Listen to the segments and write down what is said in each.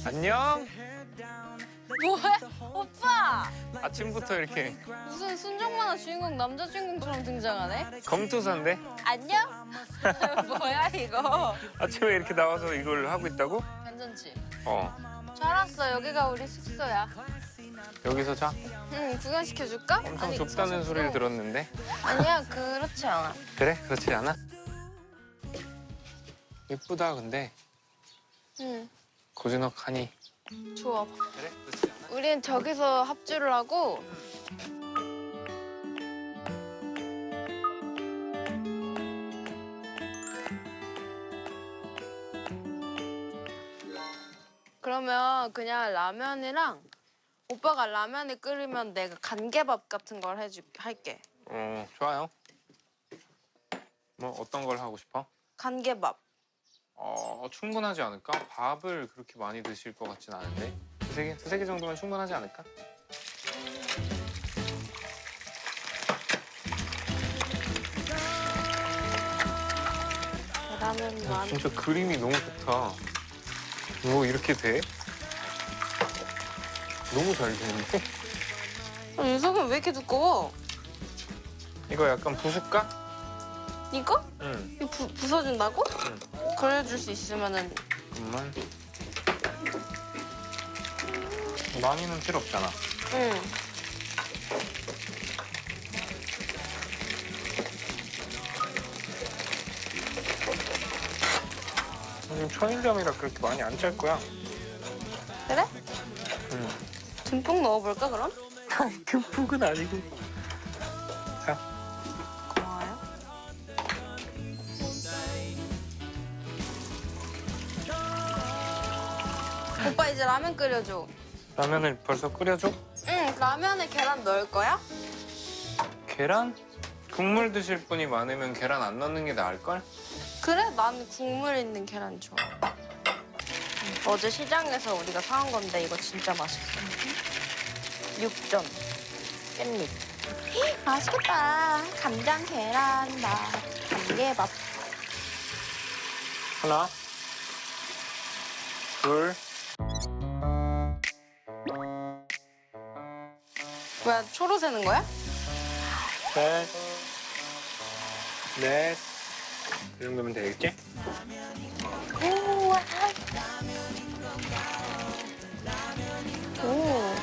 안녕. 뭐해? 오빠! 아침부터 이렇게 무슨 순정만화 주인공 남자 주인공처럼 등장하네? 검투사인데? 안녕? 뭐야 이거? 아침에 이렇게 나와서 이걸 하고 있다고? 괜찮지? 잘 왔어. 여기가 우리 숙소야. 여기서 자? 응, 구경시켜줄까? 엄청 좁다는 소리를 들었는데. 아니야, 그렇지 않아. 그래? 그렇지 않아? 예쁘다 근데 응, 고즈넉하니. 좋아. 그래? 그렇지 않아? 우린 저기서 합주를 하고 그러면 그냥 라면이랑 오빠가 라면을 끓이면 내가 간개밥 같은 걸 할게. 좋아요. 뭐 어떤 걸 하고 싶어? 간개밥. 충분하지 않을까? 밥을 그렇게 많이 드실 것 같진 않은데. 두세 개 정도면 충분하지 않을까? 라면 많이. 진짜 그림이 너무 좋다. 뭐 이렇게 돼? 너무 잘 되는데? 이 속은 왜 이렇게 두꺼워? 이거 약간 부술까? 이거? 응. 이거 부서진다고? 응. 그려줄 수 있으면은. 잠깐만. 많이는 필요 없잖아. 응. 요즘 천일염이라 그렇게 많이 안 짤 거야. 그래? 응. 듬뿍 넣어볼까 그럼? 듬뿍은 아니고. 자. 고마워요. 오빠 이제 라면 끓여줘. 라면을 벌써 끓여줘? 응, 라면에 계란 넣을 거야? 계란? 국물 드실 분이 많으면 계란 안 넣는 게 나을걸? 그래? 난 국물 있는 계란 좋아. 어제 시장에서 우리가 사온 건데 이거 진짜 맛있어. 육전, 깻잎. 맛있겠다. 간장, 계란, 간개밥. 하나, 둘, 뭐야, 초로 세는 거야? 셋, 넷. 이 정도면 되겠지? 우와. 오.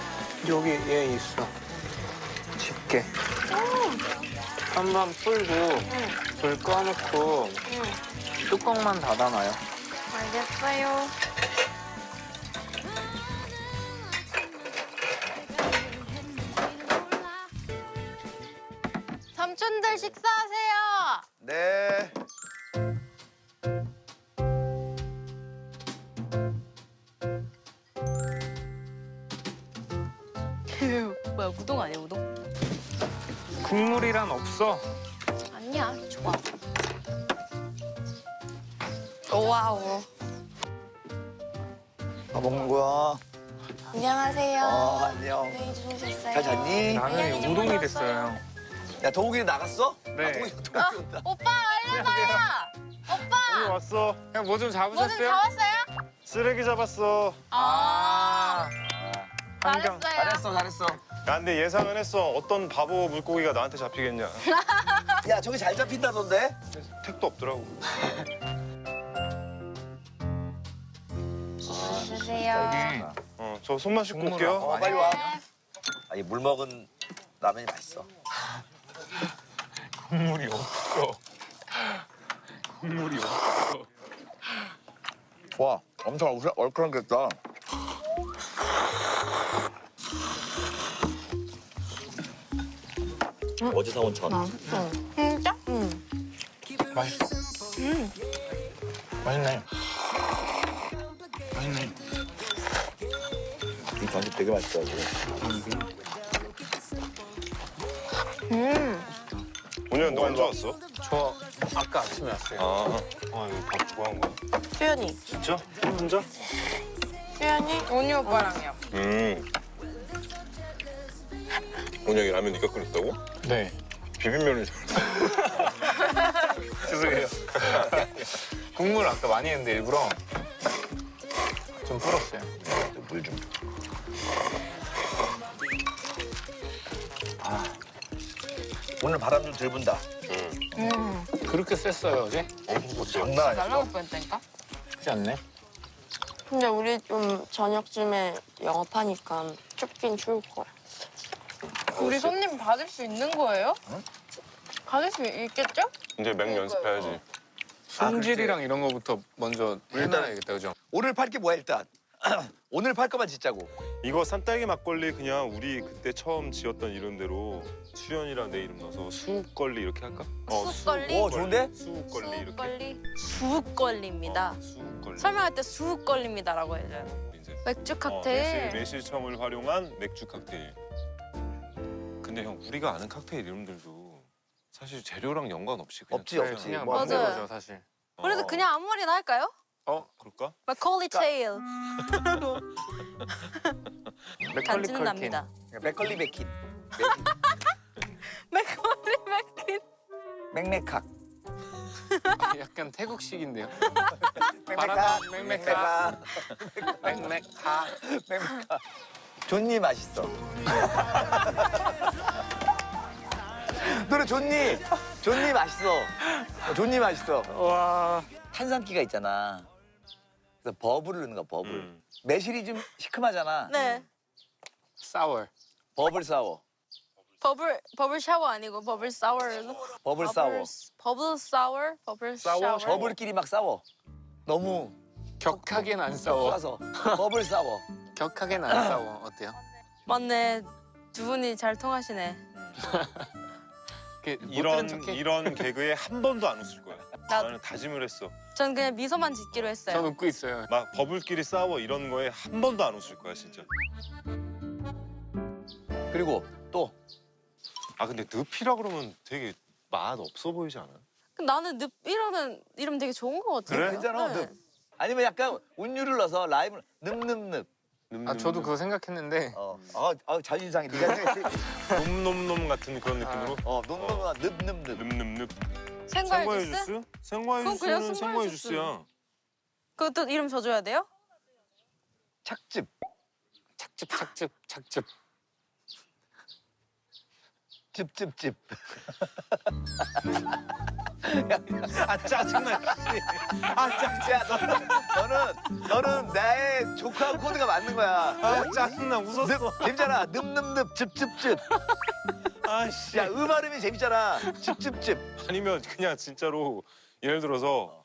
여기 얘 있어. 집게. 한번 풀고 불 꺼놓고 응, 뚜껑만 닫아놔요. 알겠어요. 삼촌들 식사하세요. 네. 뭐야, 우동 아니야, 우동? 국물이란 없어. 아니야, 좋아. 와우. 뭐 먹는 거야? 안녕하세요. 안녕. 네, 주무셨어요? 잘 잤니? 라면이 우동이 됐어요. 야, 동욱이 나갔어? 네. 아, 동욱이 온다. 오빠, 얼른 와! 오빠! 왔어. 형 뭐 좀 뭐 좀 잡으셨어요? 잡았어요? 쓰레기 잡았어. 환경. 잘했어요. 잘했어. 야, 근데 예상은 했어. 어떤 바보 물고기가 나한테 잡히겠냐. 야, 저기 잘 잡힌다던데? 택도 없더라고. 주세요. 저 손만 씻고 국물 올게요. 빨리 와. 아니, 물 먹은 라면이 맛있어. 국물이 없어. 국물이 없어. 와, 엄청 얼큰하겠다. 어제 사온 전. 맛있어. 진짜? 응. 맛있어. 맛있네. 맛있네. 이 전이 되게 맛있어. 오늘 너 언제 왔어? 저 아까 아침에 왔어요. 이거 밥 좋아한 거야. 수연이. 진짜? 혼자? 수연이? 온이 오빠랑요. 원영이 라면 네가 끓였다고? 네. 비빔면을 잘했어. 죄송해요. 국물 아까 많이 했는데 일부러 좀 불었어요. 물 좀. 오늘 바람 좀 덜 분다. 그렇게 셌어요 어제? 장난 아니야. 날라갈 뻔했다니까. 쉽지 않네. 근데 우리 좀 저녁쯤에 영업하니까 춥긴 추울 거야. 우리 손님 받을 수 있는 거예요? 받을 수 있겠죠? 이제 맥 연습해야지. 손질이랑 이런 거부터 먼저 해놔야겠다, 그죠? 오늘 팔 게 뭐야 일단? 오늘 팔 거만 짓자고. 이거 산딸기 막걸리 그냥 우리 그때 처음 지었던 이름대로 수연이랑 내 이름 넣어서 수욱걸리 이렇게 할까? 수욱걸리? 오 좋은데? 수욱걸리 이렇게. 수욱걸리? 수욱걸리입니다. 수욱걸리. 설명할 때 수욱걸리입니다라고 해줘요. 이제 맥주 칵테일. 매실청을 활용한 맥주 칵테일. 근데 형 우리가 아는 칵테일 이름들도 사실 재료랑 연관 없이 그냥 없지, 그냥 없지. 그냥 뭐 만든 맞아요. 거죠, 사실. 그래도 그냥 아무 말이나 할까요? 그럴까? 맥콜리 테일. 맥컬리 단지는 컬킨. 납니다. 맥걸리 맥힌. 맥콜리 맥킨. 맥맥학. 약간 태국식인데요. 맥맥학. 맥맥학. 맥맥하. 맥맥학. 존니 맛있어. 너네 존니. 존니 맛있어. 존니 맛있어. 와. 탄산기가 있잖아. 그래서 버블을 넣는 거야, 버블. 매실이 좀 시큼하잖아. 네. 사워. 버블 사워. 버블 샤워 아니고 버블 사워. 버블 사워. 버블 사워. 버블 샤워. 버블끼리 막 싸워. 너무 격하게는 안 싸워. 쏴서. 버블 싸워. 격하게는 안 싸워. 어때요? 맞네. 두 분이 잘 통하시네. 이런 개그에 한 번도 안 웃을 거야. 나는 다짐을 했어. 전 그냥 미소만 짓기로 했어요. 전 웃고 있어요. 막 버블끼리 싸워 이런 거에 한 번도 안 웃을 거야 진짜. 그리고 또 아 근데 늪이라 그러면 되게 맛 없어 보이지 않아? 나는 늪이라는 이름 되게 좋은 것 같아요. 그래? 괜찮아. 네. 늪. 아니면 약간 운율을 넣어서 라임을 늪늪늪. 아 저도 그거 생각했는데 자존심상해. 네가 생각했지? 놈놈놈 같은 그런 느낌으로. 놈놈 늪늪늪. 늪늪늪. 생과일 주스? 생과일 그건 그냥 주스는 생과일 생과일 주스. 주스야. 그것도 이름 줘줘야 돼요? 착즙. 착즙. 즙즙즙. 아 짜증나. 너는 나의 조카 코드가 맞는 거야. 아 짜증나 웃었어. 재밌잖아. 늪늪늪 즙즙즙. 아씨. 야, 발음이 재밌잖아. 즙즙즙. 아니면 그냥 진짜로 예를 들어서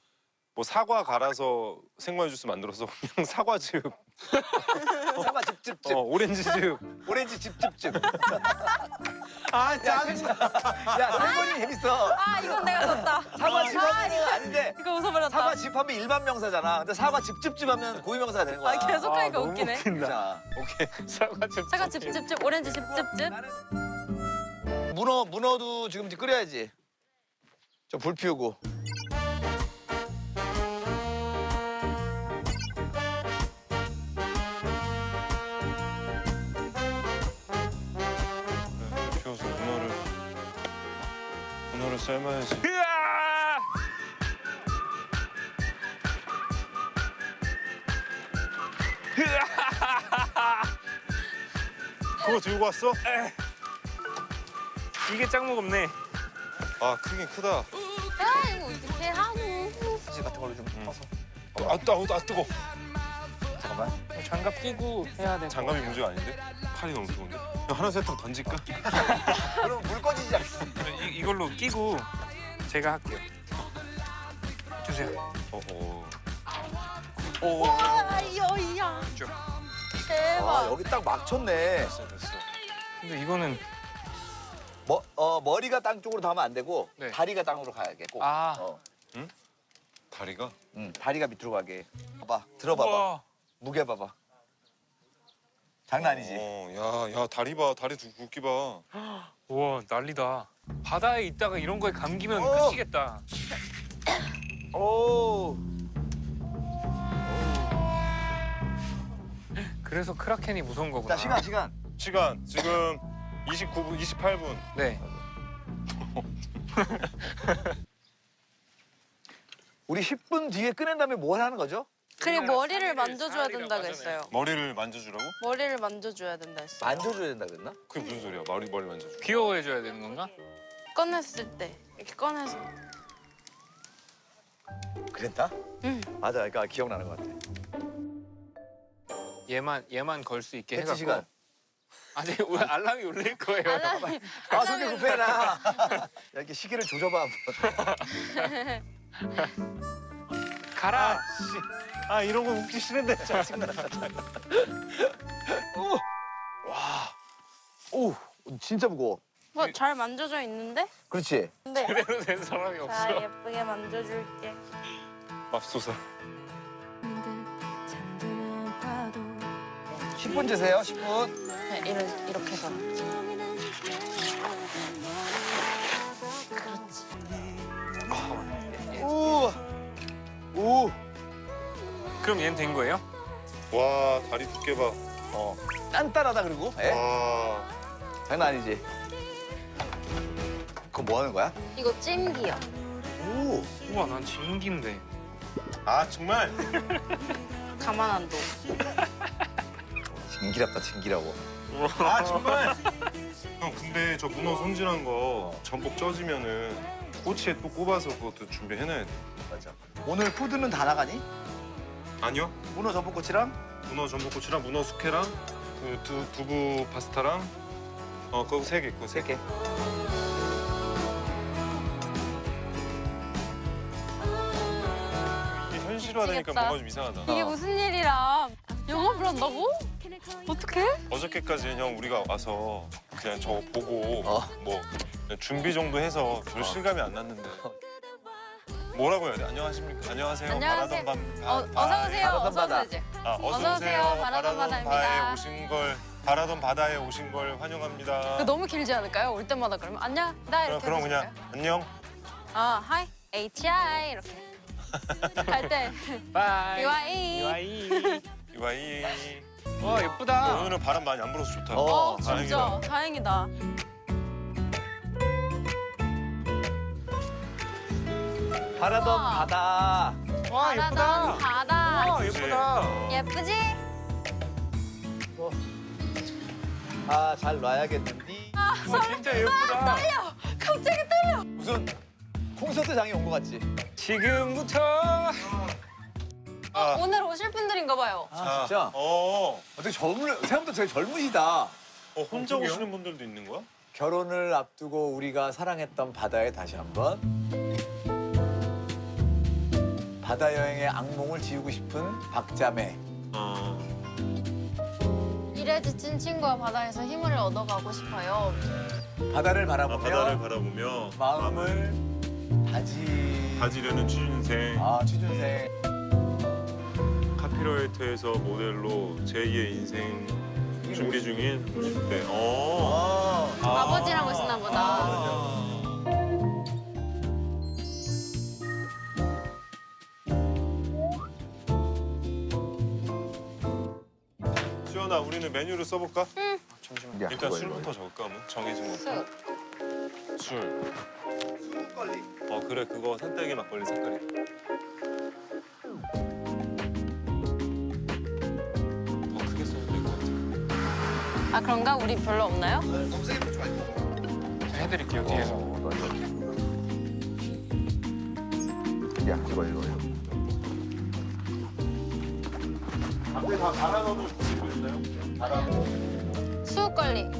뭐 사과 갈아서 생과일 주스 만들어서 그냥 사과즙, 사과 즙즙즙. 오렌지즙. 오렌지 즙즙즙. 아 짜증나. 야, 성분이 재밌어. 아 이건 내가 썼다. 사과 즙하면 아닌데. 이거 웃어버렸다. 사과 즙하면 일반 명사잖아. 근데 사과 즙즙즙 하면 고유 명사가 되는 거야. 아 계속 하니까 너무 웃기네. 진짜. 오케이. 사과즙. 잠깐 즙즙즙 오렌지 즙즙즙. 문어도 지금 이제 끓여야지. 좀 불 피우고. 피워서 문어를 삶아야지. 그거 들고 왔어? 이게 짱 무겁네. 아 크긴 크다. 아 이거 어떻게 하고? 사실 같은 걸로 좀 떠서. 아 뜨거. 잠깐만. 장갑 끼고 해야 돼. 장갑이 문제가 아닌데? 칼이 너무 뜨거운데? 야, 하나 세트 던질까? 그럼 물 꺼지지 않어. 이걸로 끼고 제가 할게요. 주세요. 와이어이야. 대박. 여기 딱 막쳤네. 됐어. 근데 이거는 머리가 땅 쪽으로 닿으면 안 되고 네. 다리가 땅으로 가야겠고. 아. 다리가? 다리가 밑으로 가게. 봐봐, 들어봐봐. 우와. 무게 봐봐. 장난 아니지? 야 다리 봐. 다리 굵기 봐. 우와 난리다. 바다에 있다가 이런 거에 감기면 어. 끝이겠다. 오. 그래서 크라켄이 무서운 거구나. 자, 시간. 시간 지금 29분, 28분. 네. 우리 10분 뒤에 꺼낸 다음에 뭘 하는 거죠? 그리고 머리를 만져줘야 된다고 했어요. 머리를 만져주라고? 머리를 만져줘야 된다 했어요. 만져줘야 된다 그랬나? 그게 무슨 소리야? 머리 만져줘. 귀여워해줘야 되는 건가? 꺼냈을 때 이렇게 꺼내서. 그랬나? 응. 맞아, 그러니까 기억나는 것 같아. 얘만 걸 수 있게 해치 해갖고. 시간. 아직 알람이 울릴 거예요. 알람이 아, 속이 급해라. 야, 이렇게 시계를 조져봐 한번. 가라. 아 이런 거 웃기 싫은데 짜증나. 오, 진짜 무거워. 뭐 잘 만져져 있는데? 그렇지. 근데 제대로 된 사람이 자 없어. 예쁘게 만져줄게. 맙소사. 10분 주세요, 10분. 네, 이렇게 해서. 오, 오. 그럼 얘는 된 거예요? 와 다리 두께 봐. 단단하다 그리고. 에? 와. 장난 아니지. 그거 뭐 하는 거야? 이거 찜기요. 오. 우와 난 진기인데. 아 정말? 가만 안 둬. 징기랍다, 징기라고. 아 정말? 형 근데 저 문어 손질한 거 전복 쪄지면은 꼬치에 또 꼽아서 그것도 준비해놔야 돼. 맞아. 오늘 푸드는 다 나가니? 아니요? 문어 전복꼬치랑? 문어 전복꼬치랑 문어 숙회랑 그 두부 파스타랑 그거 3개 그거 3개. 3개. 이게 현실화되니까 미치겠다. 뭔가 좀 이상하다. 이게 무슨 일이라? 영업을 한다고? 어떡해? 어저께까지는 형 우리가 와서 그냥 저거 보고 어. 뭐 그냥 준비 정도 해서 별 실감이 안 났는데 뭐라고 해야 돼? 안녕하십니까? 안녕하세요. 안녕하세요. 바라던 밤 어서 오세요. 바라던 어서 바다. 오세요. 어서 오세요. 바라던 바다입니다. 바다에 오신 걸 바라던 바다에 오신 걸 환영합니다. 그 너무 길지 않을까요? 올 때마다 그러면 안녕. 나 이렇게 그럼 해도 그냥 될까요? 안녕. 하이 HI 이렇게 할 때 바이. UAE. 유아이. 이와이. 와 예쁘다. 오늘은 바람 많이 안 불어서 좋다. 진짜 다행이다. 바라던 우와. 바다. 와 예쁘다. 바라던 바다. 와 예쁘다. 예쁘지? 아, 잘 놔야겠는디. 와 진짜 예쁘다. 갑자기 떨려. 무슨 콘서트장에 온 것 같지? 지금부터. 아, 오늘 오실 분들인가 봐요. 아, 진짜? 어떻게 생각보다 되게 젊으시다. 혼자 오시는 분들도 있는 거야? 결혼을 앞두고 우리가 사랑했던 바다에 다시 한번 바다 여행의 악몽을 지우고 싶은 박자매. 일에 지친 친구와 바다에서 힘을 얻어가고 싶어요. 바다를 바라보며 바다를 바라보며 마음을 다지려는 취준생. 취준생. 카피라이터에서 모델로 제2의 인생 준비 중인 50대. 아버지랑 오시나 보다. 수연아, 우리는 메뉴를 써볼까? 잠시만. 야, 일단 그거 술부터 적을까? 뭐 정해진 거. 쑥. 술. 그래, 그거 산딸기 막걸리 색깔이. 더 크게 써도 될 것 같아. 아 그런가? 우리 별로 없나요? 해드릴게요 뒤에서. 야, 이거. 앞에 다 갈아 넣어도 있나요? 갈아 넣어. 수육걸리.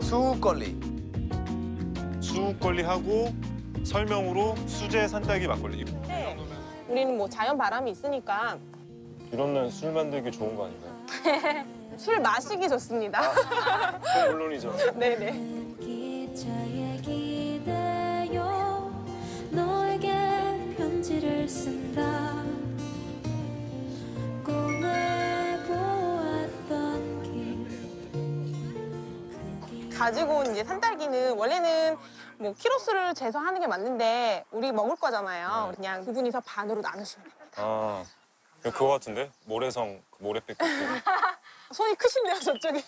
수육걸리. 수육걸리 하고 설명으로 수제 산딸기 막걸리. 우리는 뭐 자연 바람이 있으니까 이런 날 술 만들기 좋은 거 아닌가요? 술 마시기 좋습니다. 물론이죠. 네네. 기차에 기대요 너에게 편지를 쓴다 꿈에 보았던 길 가지고 온 이제 산딸기는 원래는 뭐 키로수를 재서하는 게 맞는데 우리 먹을 거잖아요. 그냥 두 분이서 반으로 나누시면 됩니다. 그거 같은데? 모래성 모래백 같은. 손이 크신데요, 저쪽이.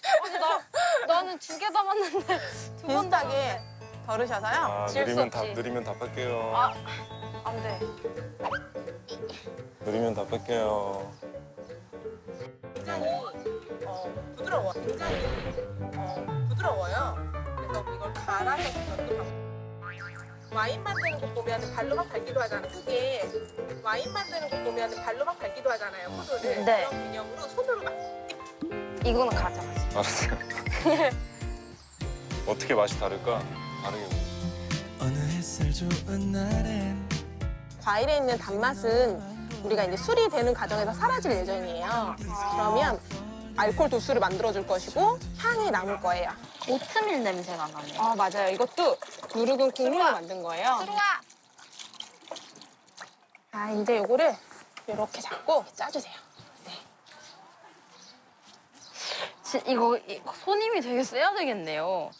나는 2개 담았는데 2번 비슷하게 덜으셔서요. 지울 수 없지. 느리면 답할게요. 아. 안 돼. 느리면 다 뺄게요. 부드러워. 굉장히 부드러워요. 그래서 이걸 갈아서 와인 만드는 거 보면 발로 막 밟기도 하잖아요. 그게 와인 만드는 거 보면 발로 막 밟기도 하잖아요. 포도를. 네. 그런 개념으로 손으로 막. 이거는 가져가지. 알았어요. 어떻게 맛이 다를까? 다르게. 어느 햇살 좋은 날엔 과일에 있는 단맛은 우리가 이제 술이 되는 과정에서 사라질 예정이에요. 그러면 알코올 도수를 만들어줄 것이고 향이 남을 거예요. 오트밀 냄새가 나네. 아 맞아요. 이것도 누룩은 국물로 만든 거예요. 들어와. 아 이제 요거를 이렇게 잡고 짜주세요. 이거 손님이 되게 세야 되겠네요.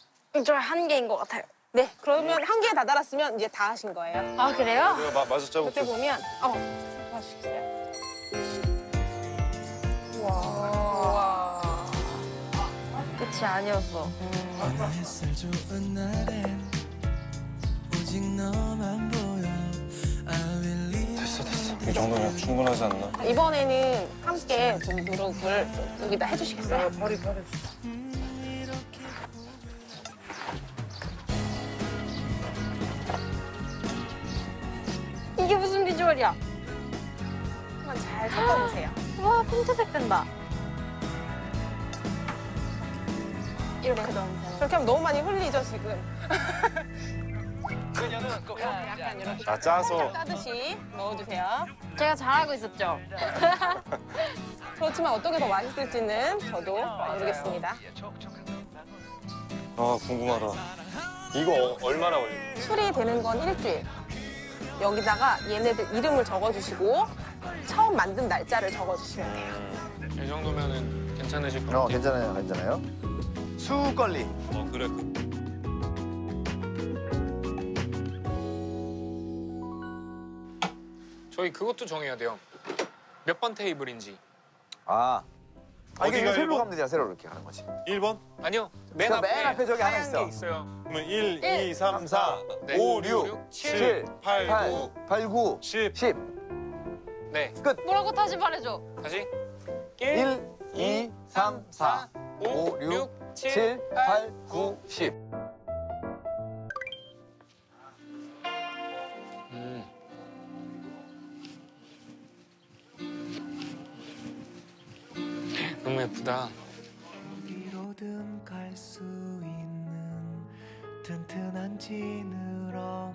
저 한계인 것 같아요. 네, 그러면 한 개에 다다랐으면 이제 다 하신 거예요. 아 그래요? 내가 마저 짜볼게. 이렇게 보면 도와주시겠어요? 와. 끝이 아니었어. 어느 햇살 좋은 날엔 오직 너만 보여 I will leave 됐어. 이 정도면 충분하지 않나? 이번에는 함께 좀 누룩을 여기다 해주시겠어요? 이게 무슨 비주얼이야? 한번 잘 섞어주세요. 와 핑크색 된다. 이렇게 넣으면 되는. 그렇게 하면 너무 많이 흘리죠, 지금. 약간 이렇게 아, 짜서. 짜듯이 넣어주세요. 제가 잘하고 있었죠? 그렇지만 어떻게 더 맛있을지는 저도 모르겠습니다. 아, 궁금하다. 이거 얼마나 걸려? 술이 되는 건 일주일. 여기다가 얘네들 이름을 적어주시고 처음 만든 날짜를 적어주시면 돼요. 이 정도면은 괜찮으실 것 같아요. 괜찮아요, 괜찮아요. 수걸리. 그래. 저희 그것도 정해야 돼요. 몇 번 테이블인지. 이게 어디가 세로 일본? 가면 되잖아, 세로 이렇게 하는 거지. 1번? 아니요. 맨 저 앞에, 맨 앞에 저기 하나 하얀 있어. 게 있어요. 그러면 1, 2, 3, 4, 네. 5, 6, 7, 8, 9, 8, 9, 10. 10. 네. 뭐라고 다시 말해줘. 다시. 1, 2, 3, 4, 5, 6, 7, 8, 9, 10. 너무 예쁘다. 어디로든 갈 수 있는 튼튼한 지느러미로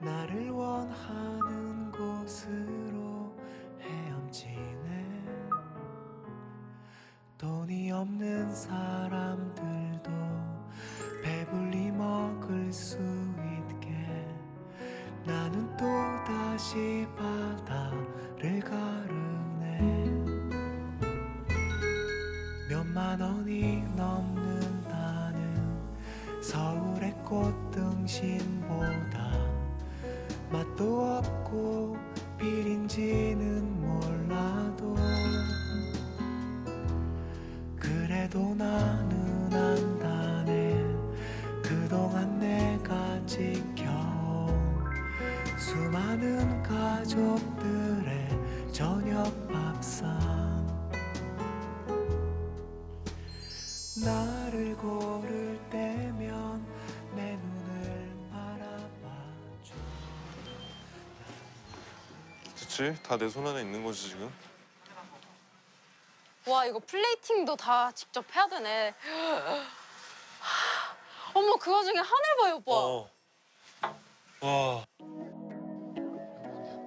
나를 원하는 곳으로 헤엄치네. 돈이 없는 사람들도 배불리 먹을 수 있게 나는 또다시 바다를 가르네. 몇만 원이 넘는다는 서울의 꽃등심보다 맛도 없고 비린지는 몰라도 그래도 나는 안다네. 그동안 내가 지켜온 수많은 가족들의 저녁 밥상. 나를 고를 때면 내 눈을 바라봐줘. 그치? 다 내 손 안에 있는 거지, 지금? 와 이거 플레이팅도 다 직접 해야 되네. 어머 그 와중에 하늘 봐요 오빠. 와.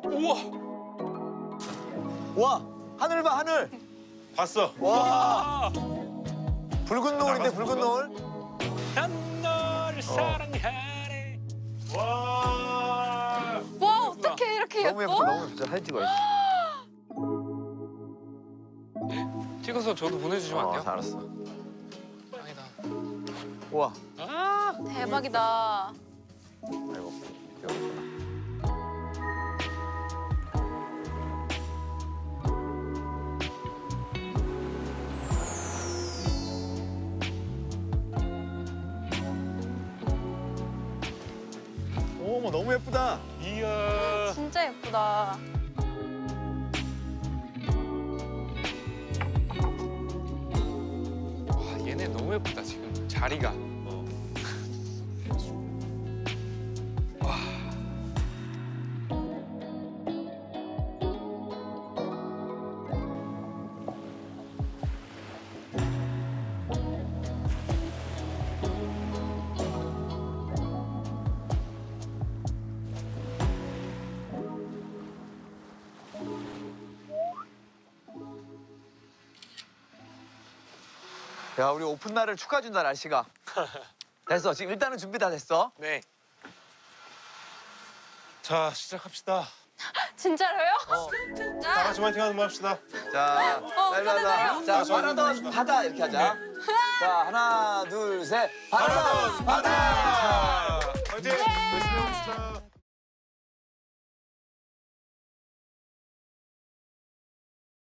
우와. 와, 하늘 봐, 하늘. 봤어. 와. 붉은 노을인데, 붉은 노을. 난 너를 사랑하네. 와. 와 어떻게 이렇게 너무 예뻐? 예쁘다, 너무 예쁘다. 사진 찍어야지. 찍어서 저도 보내주시면 안 돼요? 알았어. 짱이다. 우와. 아. 대박이다. 아이고, 귀여워. 어머 너무 예쁘다. 이야. 진짜 예쁘다. 와 얘네 너무 예쁘다 지금 자리가. 야, 우리 오픈 날을 축하해준다, 날씨가. 됐어. 지금 일단은 준비 다 됐어. 네. 자, 시작합시다. 진짜로요? 다 같이 화이팅 하는 말 합시다. 자, 빨리 하자. 자, 바라던 바다 이렇게 하자. 자, 하나, 둘, 셋. 바라던 바다!